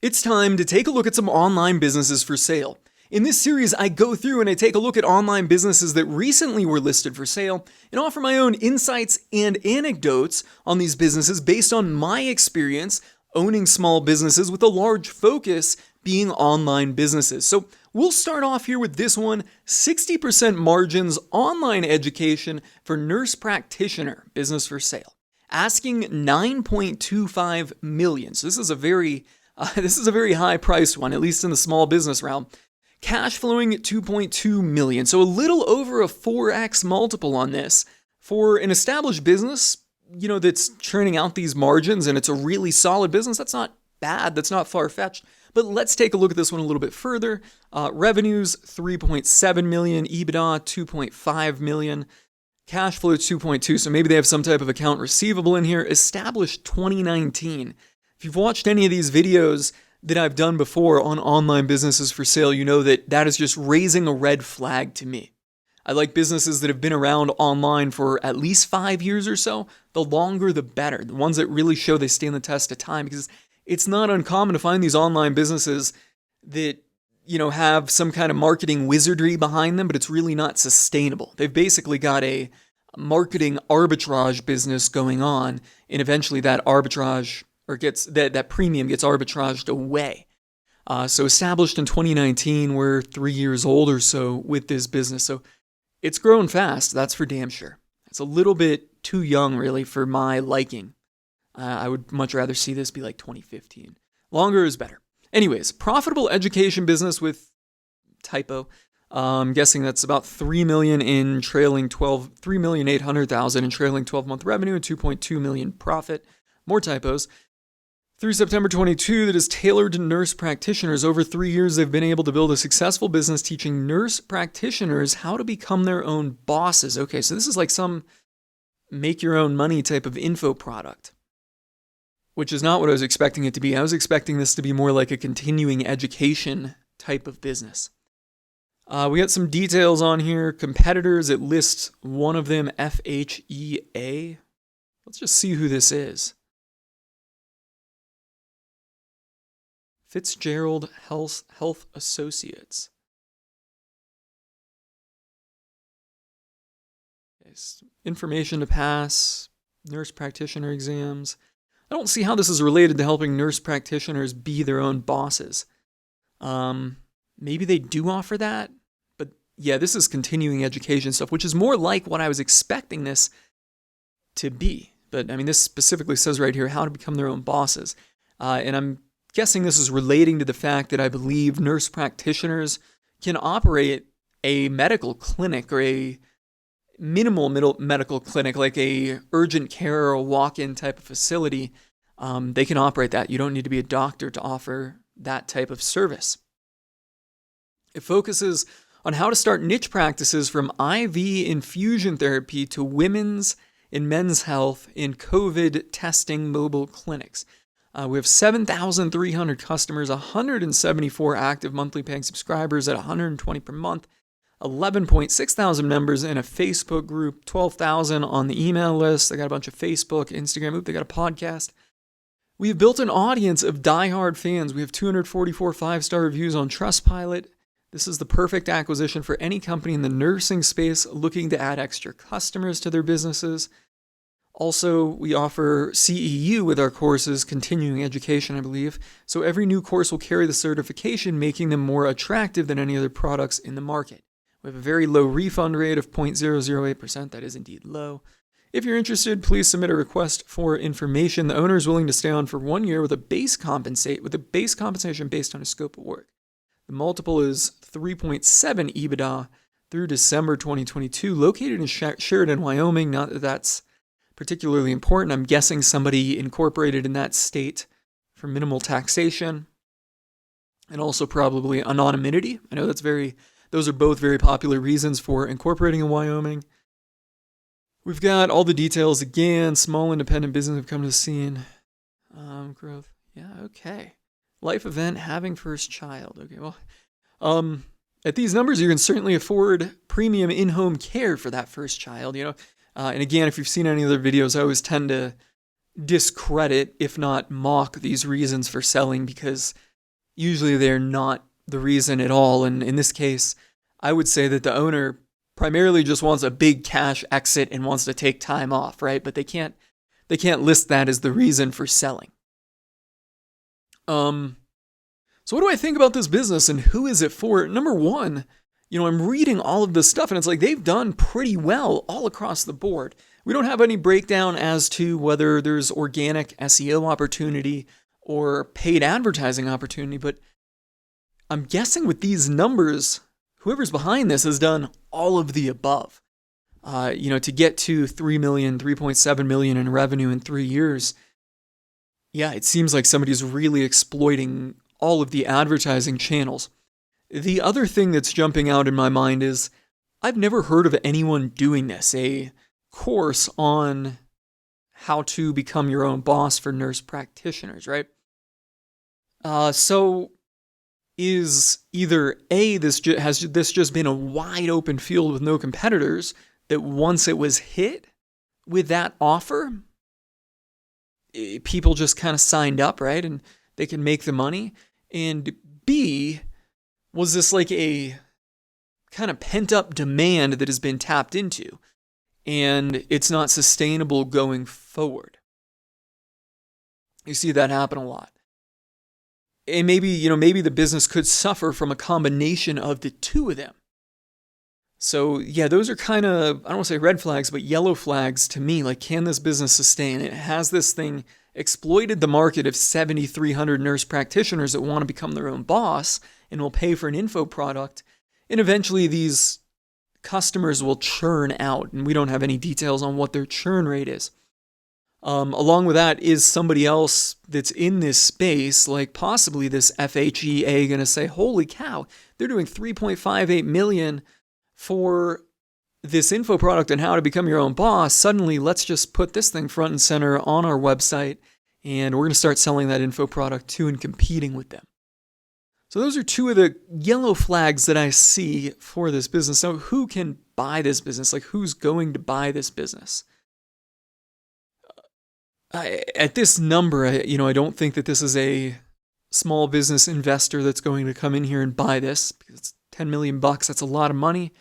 It's time to take a look at some online businesses for sale. In this series, I go through and I take a look at online businesses that recently were listed for sale and offer my own insights and anecdotes on these businesses based on my experience owning small businesses with a large focus being online businesses. So we'll start off here with this one, 60% margins online education for nurse practitioner business for sale. Asking $9.25 million. So this is a very high priced one, at least in the small business realm. Cash flowing at $2.2 million. So a little over a 4x multiple on this. For an established business, that's churning out these margins and it's a really solid business, that's not bad, that's not far-fetched. But let's take a look at this one a little bit further. Revenues, $3.7 million, EBITDA, $2.5 million. Cash flow 2.2, so maybe they have some type of account receivable in here. Established 2019. If you've watched any of these videos that I've done before on online businesses for sale, you know that is just raising a red flag to me. I like businesses that have been around online for at least 5 years or so. The longer, the better. The ones that really show they stand the test of time, because it's not uncommon to find these online businesses that have some kind of marketing wizardry behind them, but it's really not sustainable. They've basically got a marketing arbitrage business going on, and eventually that arbitrage that premium gets arbitraged away. So established in 2019, we're 3 years old or so with this business. So it's grown fast, that's for damn sure. It's a little bit too young, really, for my liking. I would much rather see this be like 2015. Longer is better. Anyways, profitable education business with typo. I'm guessing that's about $3 million in trailing 12, $3,800,000 in trailing 12-month revenue and $2.2 million profit. More typos. Through September 22, that is tailored to nurse practitioners. Over 3 years, they've been able to build a successful business teaching nurse practitioners how to become their own bosses. Okay, so this is like some make your own money type of info product, which is not what I was expecting it to be. I was expecting this to be more like a continuing education type of business. We got some details on here. Competitors, it lists one of them, FHEA. Let's just see who this is. Fitzgerald Health Associates. Information to pass, nurse practitioner exams. I don't see how this is related to helping nurse practitioners be their own bosses. Maybe they do offer that, but yeah, this is continuing education stuff, which is more like what I was expecting this to be. But I mean, this specifically says right here how to become their own bosses. And I'm guessing this is relating to the fact that I believe nurse practitioners can operate a medical clinic or a minimal medical clinic, like a urgent care or a walk-in type of facility. They can operate that. You don't need to be a doctor to offer that type of service. It focuses on how to start niche practices from IV infusion therapy to women's and men's health in COVID testing mobile clinics. We have 7,300 customers, 174 active monthly paying subscribers at $120 per month, 11.6 thousand members in a Facebook group, 12,000 on the email list. They got a bunch of Facebook, Instagram. They got a podcast. We have built an audience of diehard fans. We have 244 5-star reviews on Trustpilot. This is the perfect acquisition for any company in the nursing space looking to add extra customers to their businesses. Also, we offer CEU with our courses, continuing education, I believe. So every new course will carry the certification, making them more attractive than any other products in the market. We have a very low refund rate of 0.008%. That is indeed low. If you're interested, please submit a request for information. The owner is willing to stay on for 1 year with a base compensation based on his scope of work. The multiple is 3.7 EBITDA through December 2022, located in Sheridan, Wyoming. Not that that's particularly important. I'm guessing somebody incorporated in that state for minimal taxation and also probably anonymity. I know those are both very popular reasons for incorporating in Wyoming. We've got all the details again. Small independent business have come to the scene. Growth. Yeah, okay. Life event, having first child. Okay, well, at these numbers, you can certainly afford premium in-home care for that first child, And again, if you've seen any other videos, I always tend to discredit, if not mock, these reasons for selling because usually they're not the reason at all. And in this case, I would say that the owner primarily just wants a big cash exit and wants to take time off, right? But they can't list that as the reason for selling. So what do I think about this business and who is it for? Number one, I'm reading all of this stuff and it's like they've done pretty well all across the board. We don't have any breakdown as to whether there's organic SEO opportunity or paid advertising opportunity, but I'm guessing with these numbers, whoever's behind this has done all of the above. To get to 3.7 million in revenue in 3 years, yeah, it seems like somebody's really exploiting all of the advertising channels. The other thing that's jumping out in my mind is I've never heard of anyone doing this, a course on how to become your own boss for nurse practitioners, right? So is either has this just been a wide open field with no competitors that once it was hit with that offer, people just kind of signed up, right? And they can make the money. And B, was this like a kind of pent up demand that has been tapped into and it's not sustainable going forward? You see that happen a lot. And maybe the business could suffer from a combination of the two of them. So yeah, those are kind of, I don't want to say red flags, but yellow flags to me. Like, can this business sustain? It has this thing exploited the market of 7,300 nurse practitioners that want to become their own boss and will pay for an info product. And eventually these customers will churn out, and we don't have any details on what their churn rate is. Along with that, is somebody else that's in this space, like possibly this FHEA, going to say, holy cow, they're doing 3.58 million for this info product on how to become your own boss. Suddenly, let's just put this thing front and center on our website, and we're going to start selling that info product too and competing with them. So those are two of the yellow flags that I see for this business. So who can buy this business? Like, who's going to buy this business? At this number, I don't think that this is a small business investor that's going to come in here and buy this, because it's $10 million. That's a lot of money.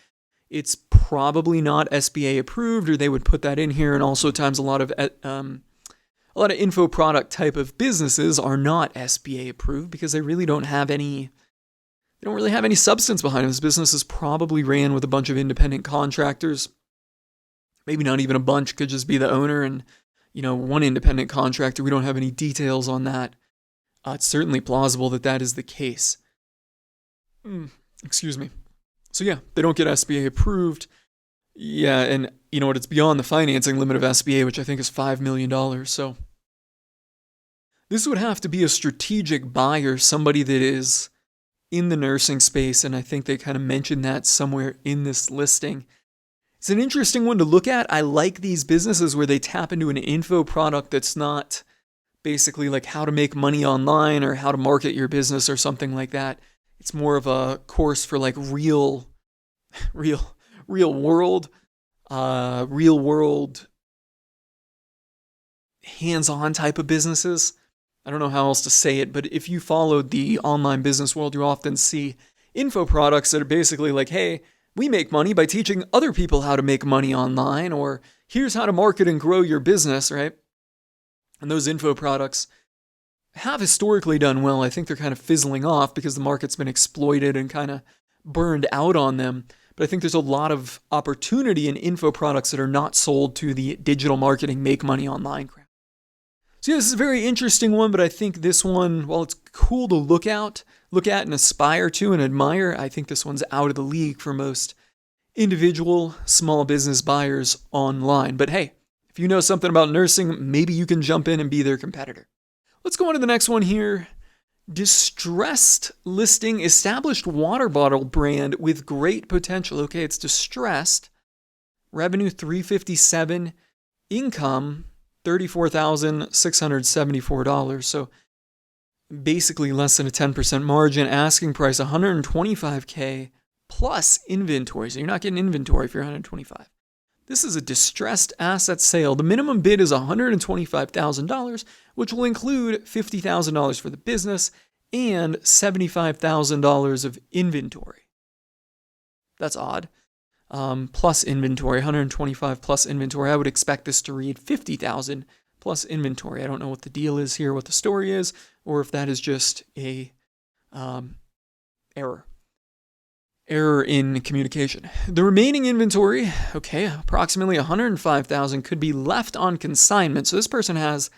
It's probably not SBA approved, or they would put that in here. And also, times a lot of info product type of businesses are not SBA approved because they really don't have any. They don't really have any substance behind them. This business is probably ran with a bunch of independent contractors. Maybe not even a bunch. Could just be the owner and one independent contractor. We don't have any details on that. It's certainly plausible that that is the case. Excuse me. So yeah, they don't get SBA approved. Yeah, and you know what? It's beyond the financing limit of SBA, which I think is $5 million. So this would have to be a strategic buyer, somebody that is in the nursing space, and I think they kind of mentioned that somewhere in this listing. It's an interesting one to look at. I like these businesses where they tap into an info product that's not basically like how to make money online or how to market your business or something like that. It's more of a course for like real world hands-on type of businesses. I don't know how else to say it, but if you followed the online business world, you often see info products that are basically like, hey, we make money by teaching other people how to make money online, or here's how to market and grow your business, right? And those info products have historically done well. I think they're kind of fizzling off because the market's been exploited and kind of burned out on them. But I think there's a lot of opportunity in info products that are not sold to the digital marketing, make money online crowd. So yeah, this is a very interesting one, but I think this one, while it's cool to look at and aspire to and admire, I think this one's out of the league for most individual small business buyers online. But hey, if you know something about nursing, maybe you can jump in and be their competitor. Let's go on to the next one here. Distressed listing, established water bottle brand with great potential. Okay, it's distressed. Revenue $357, income $34,674. So basically less than a 10% margin. Asking price $125K plus inventory. So you're not getting inventory for $125. This is a distressed asset sale. The minimum bid is $125,000, which will include $50,000 for the business and $75,000 of inventory. That's odd. Plus inventory, 125 plus inventory. I would expect this to read 50,000 plus inventory. I don't know what the deal is here, what the story is, or if that is just a error in communication. The remaining inventory, okay, approximately 105,000 could be left on consignment. So this person has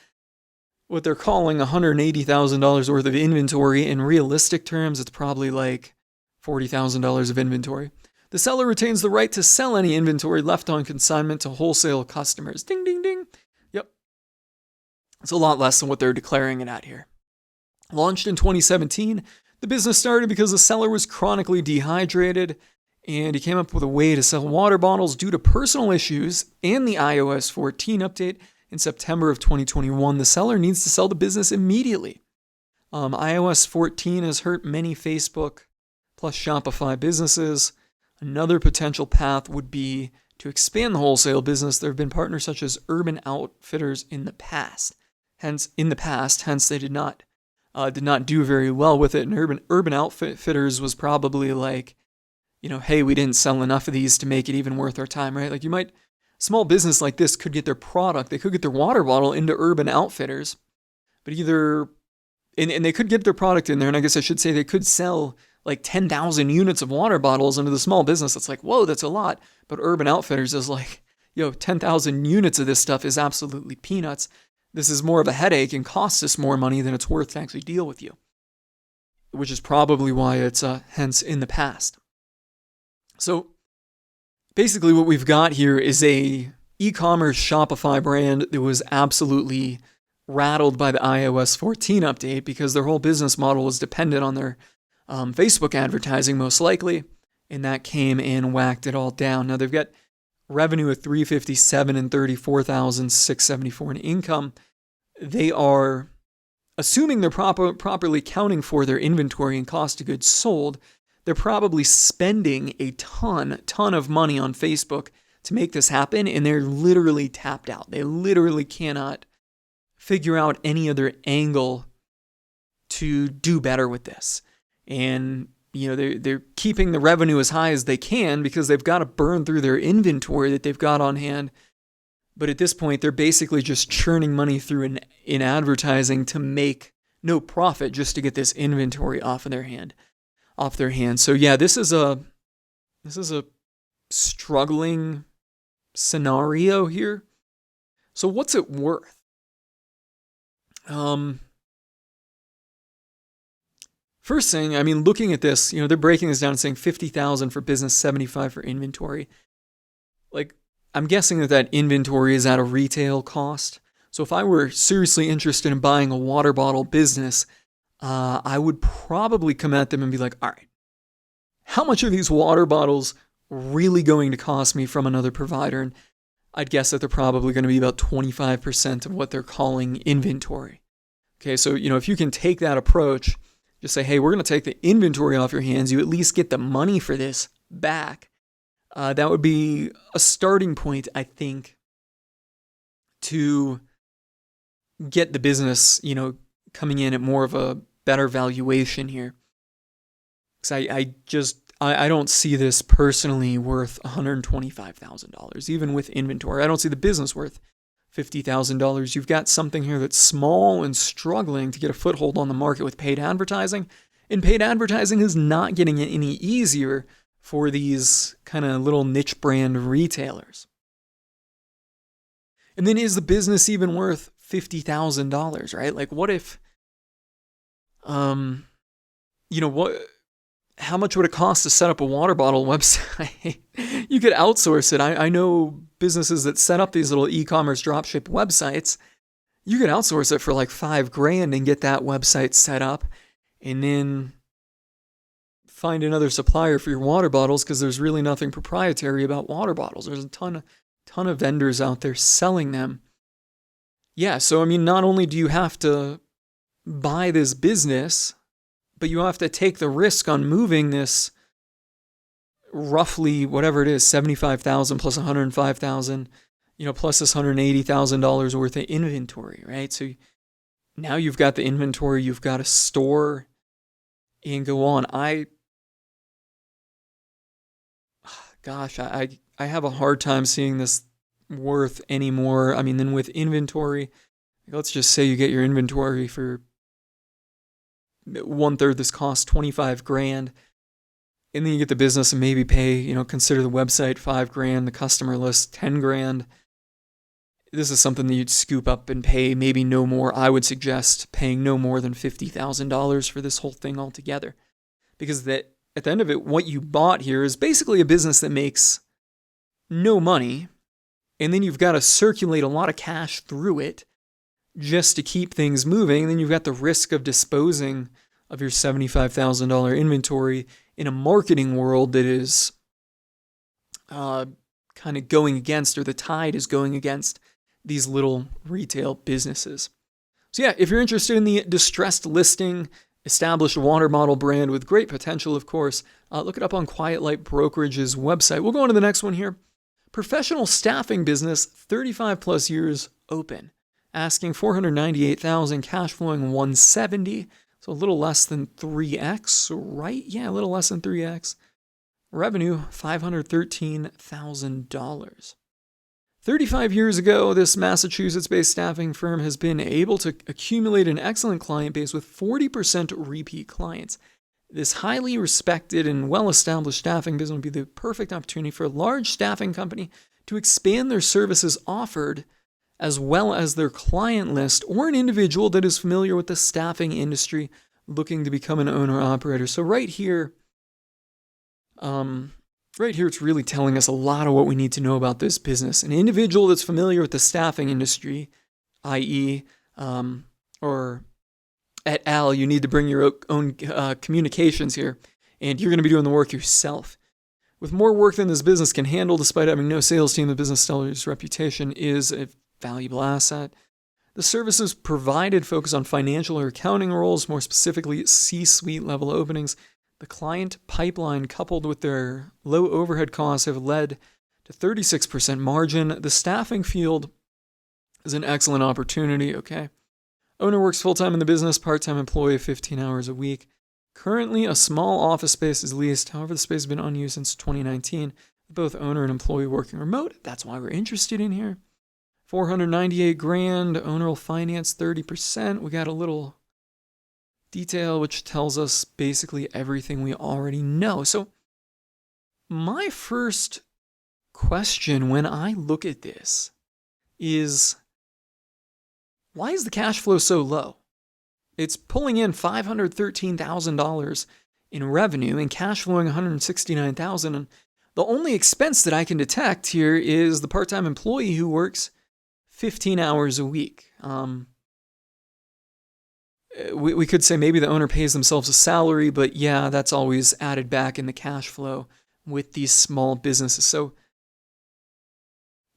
what they're calling $180,000 worth of inventory. In realistic terms, it's probably like $40,000 of inventory. The seller retains the right to sell any inventory left on consignment to wholesale customers. Ding, ding, ding. Yep. It's a lot less than what they're declaring it at here. Launched in 2017, the business started because the seller was chronically dehydrated, and he came up with a way to sell water bottles due to personal issues and the iOS 14 update in September of 2021. The seller needs to sell the business immediately. iOS 14 has hurt many Facebook plus Shopify businesses. Another potential path would be to expand the wholesale business. There have been partners such as Urban Outfitters in the past. Hence, they did not do very well with it. And Urban Outfitters was probably like, hey, we didn't sell enough of these to make it even worth our time, right? Like small business like this could get their product, they could get their water bottle into Urban Outfitters, but and they could get their product in there. And I guess I should say they could sell like 10,000 units of water bottles into the small business. It's like, whoa, that's a lot. But Urban Outfitters is like, 10,000 units of this stuff is absolutely peanuts. This is more of a headache and costs us more money than it's worth to actually deal with you, which is probably why it's hence in the past. So basically what we've got here is a e-commerce Shopify brand that was absolutely rattled by the iOS 14 update because their whole business model was dependent on their Facebook advertising most likely, and that came and whacked it all down. Now they've got revenue of $357 and $34,674 in income. They are assuming they're properly counting for their inventory and cost of goods sold. They're probably spending a ton of money on Facebook to make this happen, and they're literally tapped out. They literally cannot figure out any other angle to do better with this. And they're keeping the revenue as high as they can because they've got to burn through their inventory that they've got on hand. But at this point, they're basically just churning money through in advertising to make no profit just to get this inventory off their hand. So yeah, this is a struggling scenario here. So what's it worth? First thing, looking at this, they're breaking this down and saying 50,000 for business, 75 for inventory. Like, I'm guessing that inventory is at a retail cost. So if I were seriously interested in buying a water bottle business, I would probably come at them and be like, all right, how much are these water bottles really going to cost me from another provider? And I'd guess that they're probably going to be about 25% of what they're calling inventory. Okay, so, if you can take that approach, just say, hey, we're going to take the inventory off your hands. You at least get the money for this back. That would be a starting point, I think, to get the business, coming in at more of a better valuation here. Because I don't see this personally worth $125,000, even with inventory. I don't see the business worth $50,000. You've got something here that's small and struggling to get a foothold on the market with paid advertising. And paid advertising is not getting it any easier for these kind of little niche brand retailers. And then is the business even worth $50,000, right? Like what if, how much would it cost to set up a water bottle website? You could outsource it. I know businesses that set up these little e-commerce dropship websites. You could outsource it for like $5,000 and get that website set up, and then find another supplier for your water bottles because there's really nothing proprietary about water bottles. There's a ton of vendors out there selling them. Yeah, so not only do you have to buy this business, but you have to take the risk on moving this roughly whatever it is, $75,000 plus $105,000, plus this $180,000 worth of inventory, right? So now you've got the inventory, you've got a store, and go on. I have a hard time seeing this worth any more. I mean, than with inventory. Let's just say you get your inventory for 1/3 this cost, 25 grand. And then you get the business and maybe pay, consider the website 5 grand, the customer list 10 grand. This is something that you'd scoop up and pay maybe no more. I would suggest paying no more than $50,000 for this whole thing altogether. Because at the end of it, what you bought here is basically a business that makes no money. And then you've got to circulate a lot of cash through it just to keep things moving. And then you've got the risk of disposing of your $75,000 inventory in a marketing world that is kind of going against, or the tide is going against, these little retail businesses. So yeah, if you're interested in the distressed listing, established water bottle brand with great potential, of course, look it up on Quiet Light Brokerage's website. We'll go on to the next one here. Professional staffing business, 35 plus years open. Asking $498,000, cash flowing $170,000. So a little less than 3x, right? Yeah, a little less than 3x. Revenue, $513,000. 35 years ago, this Massachusetts-based staffing firm has been able to accumulate an excellent client base with 40% repeat clients. This highly respected and well-established staffing business would be the perfect opportunity for a large staffing company to expand their services offered, as well as their client list, or an individual that is familiar with the staffing industry looking to become an owner-operator. So right here, it's really telling us a lot of what we need to know about this business. An individual that's familiar with the staffing industry, i.e., or et al., you need to bring your own communications here, and you're going to be doing the work yourself. With more work than this business can handle, despite having no sales team, the business seller's reputation is a valuable asset. The services provided focus on financial or accounting roles, more specifically C-suite level openings. The client pipeline, coupled with their low overhead costs, have led to 36% margin. The staffing field is an excellent opportunity, okay? Owner works full-time in the business, part-time employee, 15 hours a week. Currently, a small office space is leased. However, the space has been unused since 2019. Both owner and employee working remote. That's why we're interested in here. $498,000. Owner will finance 30%. We got a little detail which tells us basically everything we already know. So my first question when I look at this is, why is the cash flow so low? It's pulling in $513,000 in revenue and cash flowing $169,000. And the only expense that I can detect here is the part-time employee who works 15 hours a week. We could say maybe the owner pays themselves a salary, but yeah, that's always added back in the cash flow with these small businesses. So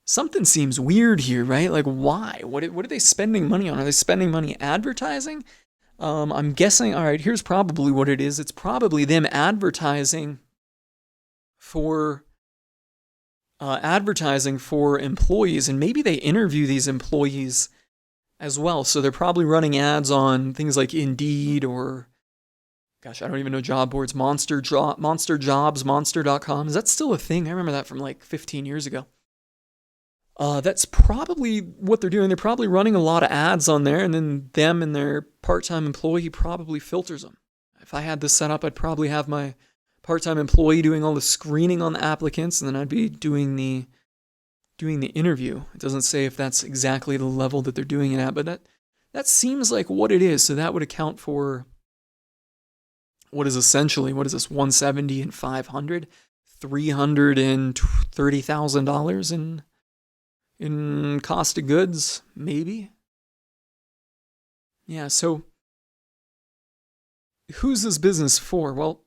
something seems weird here, right? Like, why? What are they spending money on? Are they spending money advertising? I'm guessing, all right, here's probably what it is. It's probably them advertising for employees, and maybe they interview these employees as well. So they're probably running ads on things like Indeed or, gosh, I don't even know job boards, Monster Jobs, Monster.com. Is that still a thing? I remember that from like 15 years ago. That's probably what they're doing. They're probably running a lot of ads on there, and then them and their part-time employee probably filters them. If I had this set up, I'd probably have my part-time employee doing all the screening on the applicants, and then I'd be doing the interview. It doesn't say if that's exactly the level that they're doing it at, but that seems like what it is. So that would account for what is this, $170 and $500, $330,000 in cost of goods, maybe. Yeah, so who's this business for? Well,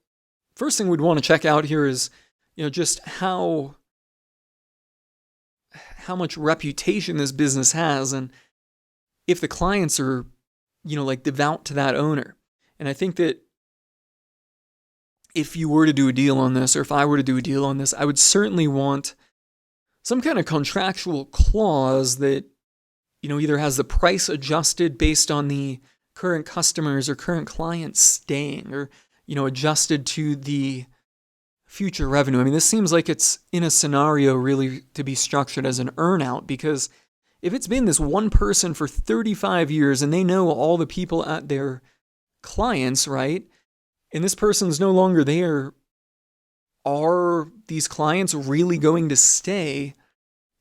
first thing we'd want to check out here is, just how much reputation this business has, and if the clients are, like devout to that owner. And I think that if you were to do a deal on this, or if I were to do a deal on this, I would certainly want some kind of contractual clause that, either has the price adjusted based on the current customers or current clients staying, or, adjusted to the future revenue. I mean, this seems like it's in a scenario really to be structured as an earnout, because if it's been this one person for 35 years and they know all the people at their clients, right? And this person's no longer there, are these clients really going to stay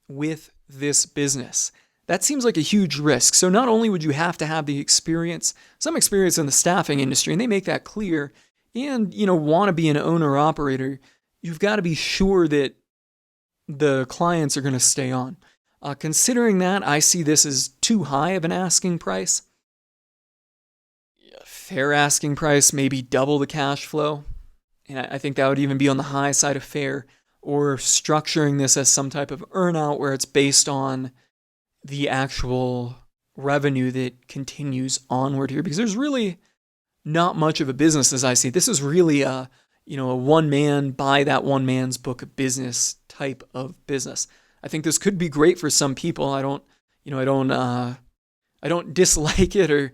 with this business? That seems like a huge risk. So not only would you have to have the experience, some experience in the staffing industry, and they make that clear, and, want to be an owner operator, you've got to be sure that the clients are going to stay on. Considering that, I see this as too high of an asking price. Fair asking price, maybe double the cash flow. And I think that would even be on the high side of fair, or structuring this as some type of earnout where it's based on the actual revenue that continues onward here, because there's really not much of a business as I see. This is really a one man buy that one man's book of business type of business. I think this could be great for some people. I don't dislike it or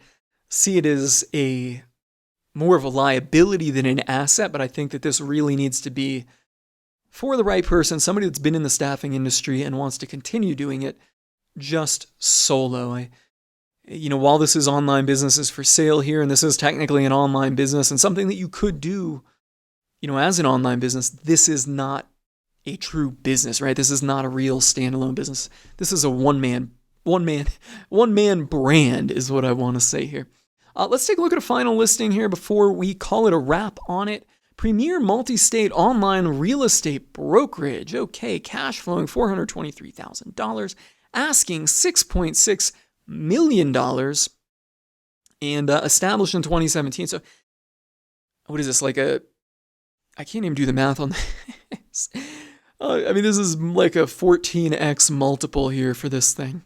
see it as a more of a liability than an asset, but I think that this really needs to be for the right person, somebody that's been in the staffing industry and wants to continue doing it just solo. While this is online businesses for sale here, and this is technically an online business and something that you could do, as an online business, this is not a true business, right? This is not a real standalone business. This is a one man brand is what I want to say here. Let's take a look at a final listing here before we call it a wrap on it. Premier multi-state online real estate brokerage. Okay, cash flowing $423,000, asking $6.6 million, and established in 2017. So what is this, I can't even do the math on this. This is like a 14x multiple here for this thing.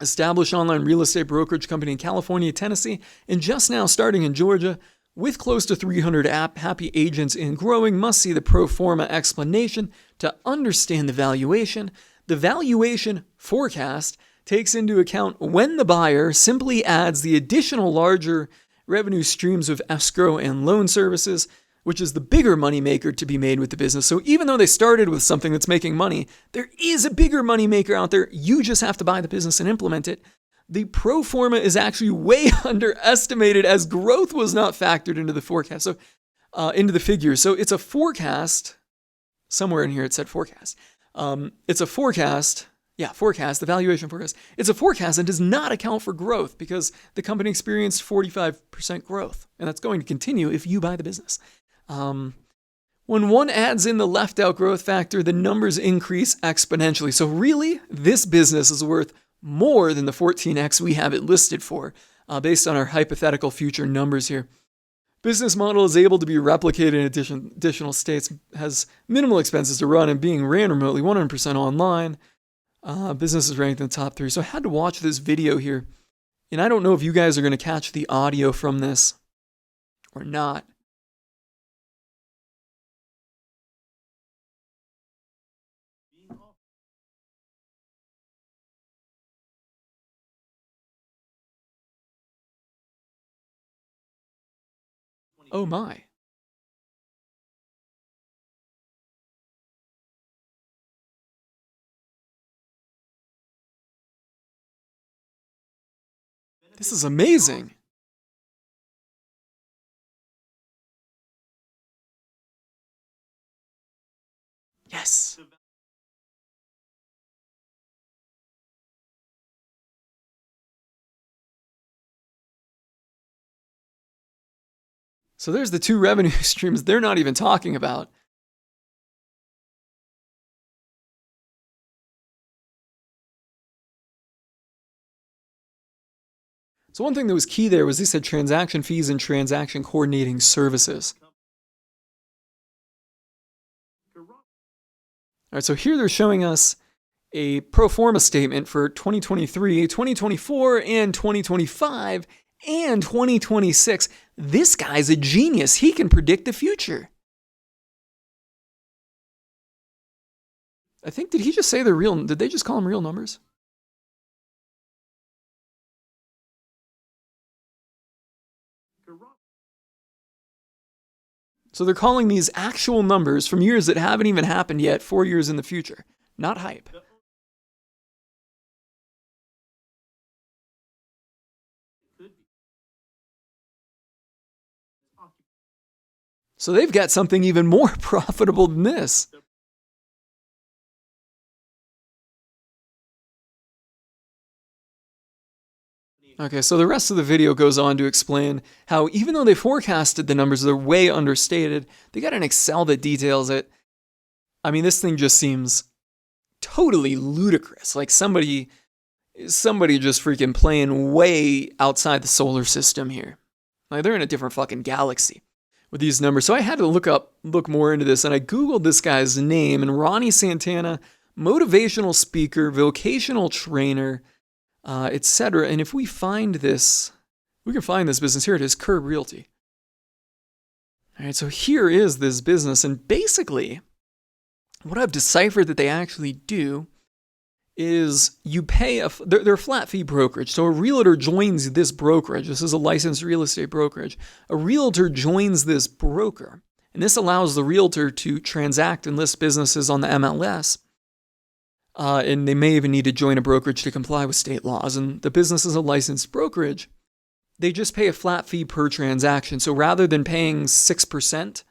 Established online real estate brokerage company in California, Tennessee, and just now starting in Georgia, with close to 300 happy agents and growing. Must see the pro forma explanation to understand the valuation. The valuation forecast takes into account when the buyer simply adds the additional larger revenue streams of escrow and loan services, which is the bigger moneymaker to be made with the business. So even though they started with something that's making money, there is a bigger moneymaker out there. You just have to buy the business and implement it. The pro forma is actually way underestimated, as growth was not factored into the forecast, so into the figures. So it's a forecast. Somewhere in here it said forecast. It's a forecast. Yeah, forecast, the valuation forecast. It's a forecast and does not account for growth, because the company experienced 45% growth, and that's going to continue if you buy the business. When one adds in the left out growth factor, the numbers increase exponentially. So really, this business is worth more than the 14x we have it listed for, based on our hypothetical future numbers here. Business model is able to be replicated in additional states, has minimal expenses to run, and being ran remotely, 100% online. Business is ranked in the top 3. So I had to watch this video here, and I don't know if you guys are going to catch the audio from this or not. Oh my. This is amazing. Yes. So there's the two revenue streams they're not even talking about. So one thing that was key there was they said transaction fees and transaction coordinating services. All right, so here they're showing us a pro forma statement for 2023, 2024, and 2025, and 2026. This guy's a genius. He can predict the future. I think, did he just say they're real? Did they just call them real numbers? So they're calling these actual numbers from years that haven't even happened yet, 4 years in the future. Not hype. So they've got something even more profitable than this. Okay, so the rest of the video goes on to explain how even though they forecasted the numbers, they're way understated. They got an Excel that details it. I mean, this thing just seems totally ludicrous. Like somebody just freaking playing way outside the solar system here. Like they're in a different fucking galaxy with these numbers. So I had to look more into this, and I Googled this guy's name, and Ronnie Santana, motivational speaker, vocational trainer, etc. And if we find this, we can find this business. Here it is, Curb Realty. All right, so here is this business, and basically what I've deciphered that they actually do is you pay they're a flat fee brokerage. So a realtor joins this brokerage. This is a licensed real estate brokerage. A realtor joins this broker, and this allows the realtor to transact and list businesses on the MLS. And they may even need to join a brokerage to comply with state laws. And the business is a licensed brokerage. They just pay a flat fee per transaction. So rather than paying 6%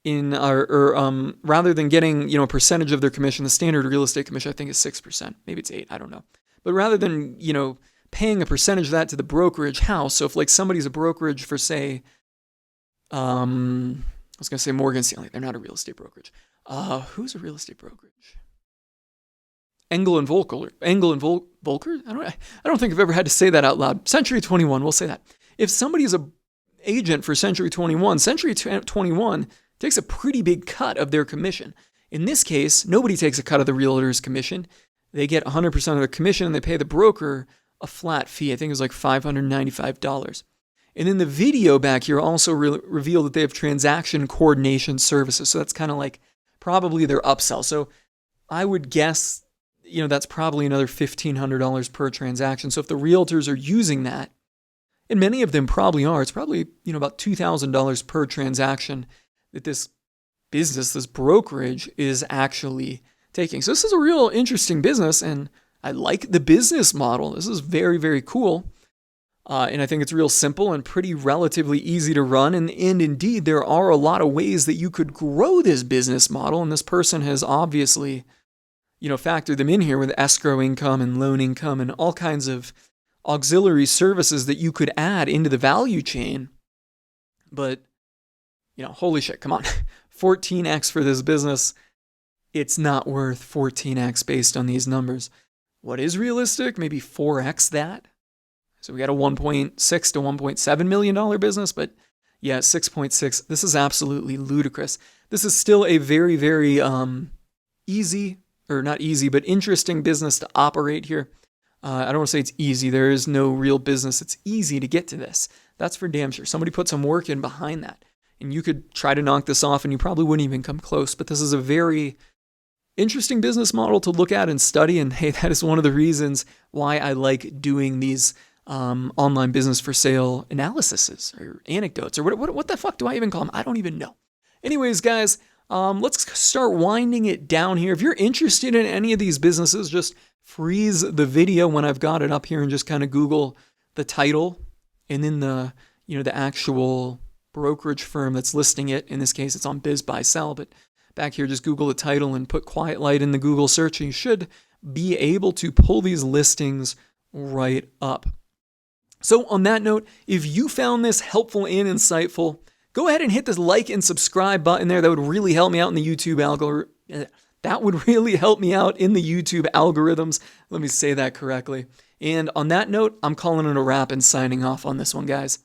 rather than getting, a percentage of their commission, the standard real estate commission, I think is 6%. Maybe it's 8%, I don't know. But rather than, paying a percentage of that to the brokerage house. So if like somebody's a brokerage for, say, I was going to say Morgan Stanley. They're not a real estate brokerage. Who's a real estate brokerage? Engel and Volker. I don't think I've ever had to say that out loud. Century 21, we'll say that. If somebody's a agent for Century 21, Century 21 takes a pretty big cut of their commission. In this case, nobody takes a cut of the realtor's commission. They get 100% of their commission, and they pay the broker a flat fee. I think it was like $595. And in the video back here also reveal that they have transaction coordination services. So that's kind of like probably their upsell. So I would guess, that's probably another $1,500 per transaction. So if the realtors are using that, and many of them probably are, it's probably, about $2,000 per transaction that this business, this brokerage is actually taking. So this is a real interesting business, and I like the business model. This is very, very cool. And I think it's real simple and pretty relatively easy to run. And indeed, there are a lot of ways that you could grow this business model. And this person has obviously, factored them in here with escrow income and loan income and all kinds of auxiliary services that you could add into the value chain. But, holy shit, come on. 14x for this business. It's not worth 14x based on these numbers. What is realistic? Maybe 4x that. So we got a $1.6 to $1.7 million business, but yeah, 6.6. This is absolutely ludicrous. This is still a very, very easy, or not easy, but interesting business to operate here. I don't want to say it's easy. There is no real business it's easy to get to this. That's for damn sure. Somebody put some work in behind that. And you could try to knock this off and you probably wouldn't even come close. But this is a very interesting business model to look at and study. And hey, that is one of the reasons why I like doing these online business for sale analyses or anecdotes or what the fuck do I even call them? I don't even know. Anyways, guys, let's start winding it down here. If you're interested in any of these businesses, just freeze the video when I've got it up here and just kind of Google the title and then the actual brokerage firm that's listing it. In this case, it's on Biz Buy Sell, but back here, just Google the title and put Quiet Light in the Google search, and you should be able to pull these listings right up. So on that note, if you found this helpful and insightful, go ahead and hit the like and subscribe button there. That would really help me out in the YouTube algorithm. That would really help me out in the YouTube algorithms. Let me say that correctly. And on that note, I'm calling it a wrap and signing off on this one, guys.